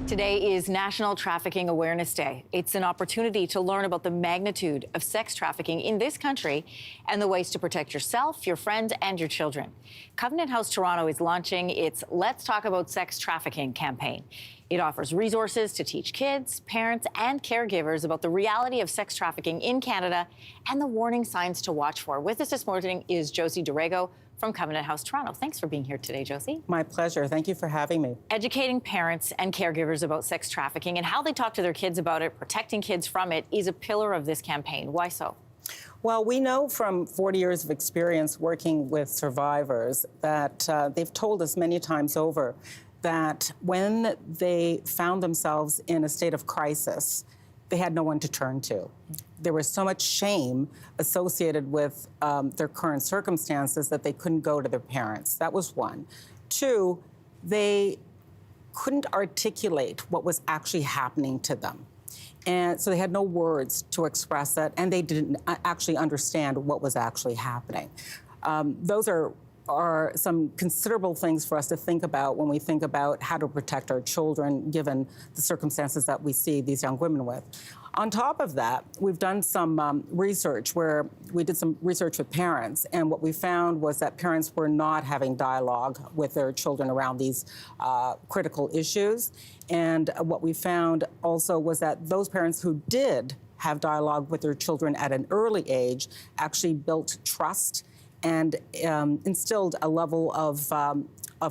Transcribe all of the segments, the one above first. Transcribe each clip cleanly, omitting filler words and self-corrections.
Today is National Trafficking Awareness Day. It's an opportunity to learn about the magnitude of sex trafficking in this country and the ways to protect yourself, your friends, and your children. Covenant House Toronto is launching its Let's Talk About Sex Trafficking campaign. It offers resources to teach kids, parents, and caregivers about the reality of sex trafficking in Canada and the warning signs to watch for. With us this morning is Josie Dorego from Covenant House Toronto. Thanks for being here today, Josie. My pleasure. Thank you for having me. Educating parents and caregivers about sex trafficking and how they talk to their kids about it, protecting kids from it, is a pillar of this campaign. Why so? Well, we know from 40 years of experience working with survivors that they've told us many times over that when they found themselves in a state of crisis, they had no one to turn to. There was so much shame associated with their current circumstances that they couldn't go to their parents. That was one. Two, they couldn't articulate what was actually happening to them. And so they had no words to express it, and they didn't actually understand what was actually happening. Those are some considerable things for us to think about when we think about how to protect our children, given the circumstances that we see these young women with. On top of that, we've done some research where we did some research with parents, and what we found was that parents were not having dialogue with their children around these critical issues. And what we found also was that those parents who did have dialogue with their children at an early age actually built trust and instilled a level of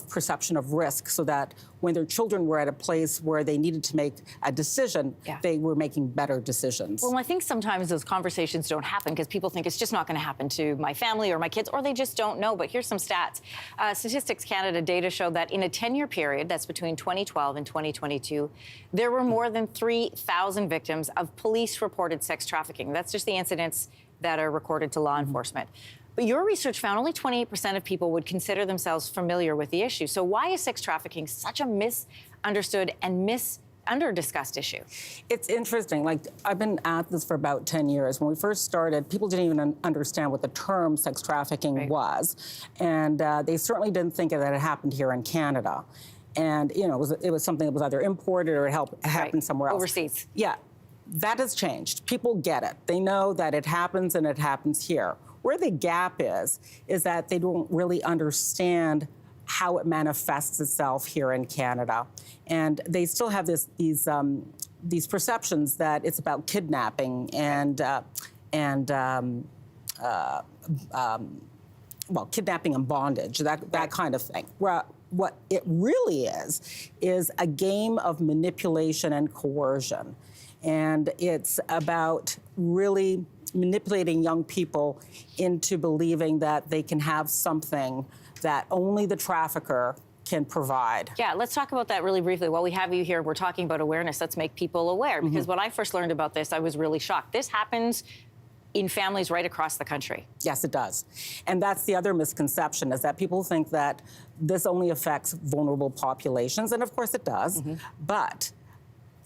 perception of risk, so that when their children were at a place where they needed to make a decision, they were making better decisions. Well, I think sometimes those conversations don't happen because people think it's just not going to happen to my family or my kids, or they just don't know. But here's some stats. Statistics Canada data show that in a 10-year period, that's between 2012 and 2022, there were more than 3,000 victims of police-reported sex trafficking. That's just the incidents that are recorded to law enforcement. But your research found only 28% of people would consider themselves familiar with the issue. So why is sex trafficking such a misunderstood and under-discussed issue? It's interesting. Like, I've been at this for about 10 years. When we first started, people didn't even understand what the term sex trafficking was. And they certainly didn't think that it happened here in Canada. And, you know, it was something that was either imported or it happened somewhere else. Overseas. Yeah. That has changed. People get it. They know that it happens and it happens here. Where the gap is that they don't really understand how it manifests itself here in Canada. And they still have these perceptions that it's about kidnapping and kidnapping and bondage, that kind of thing. What it really is a game of manipulation and coercion. And it's about really manipulating young people into believing that they can have something that only the trafficker can provide. Yeah, let's talk about that really briefly. While we have you here, we're talking about awareness. Let's make people aware, because when I first learned about this, I was really shocked. This happens in families right across the country. Yes, it does. And that's the other misconception, is that people think that this only affects vulnerable populations, and of course it does, but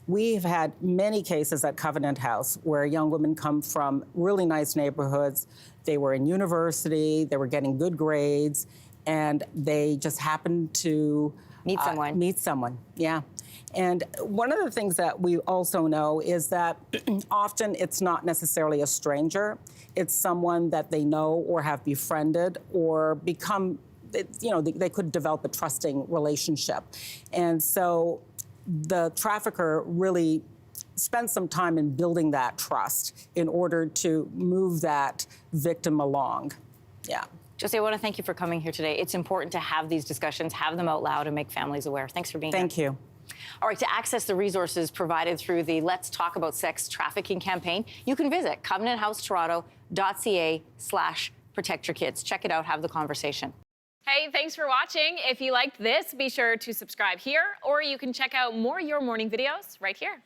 we've had many cases at Covenant House where young women come from really nice neighborhoods. They were in university, they were getting good grades, and they just happened to meet someone, yeah. And one of the things that we also know is that often it's not necessarily a stranger. It's someone that they know or have befriended or become, you know, they could develop a trusting relationship. And so the trafficker really spends some time in building that trust in order to move that victim along. Yeah. Josie, I want to thank you for coming here today. It's important to have these discussions, have them out loud, and make families aware. Thanks for being here. Thank you. All right, to access the resources provided through the Let's Talk About Sex Trafficking campaign, you can visit covenanthousetoronto.ca/protectyourkids. Check it out, have the conversation. Hey, thanks for watching. If you liked this, be sure to subscribe here, or you can check out more Your Morning videos right here.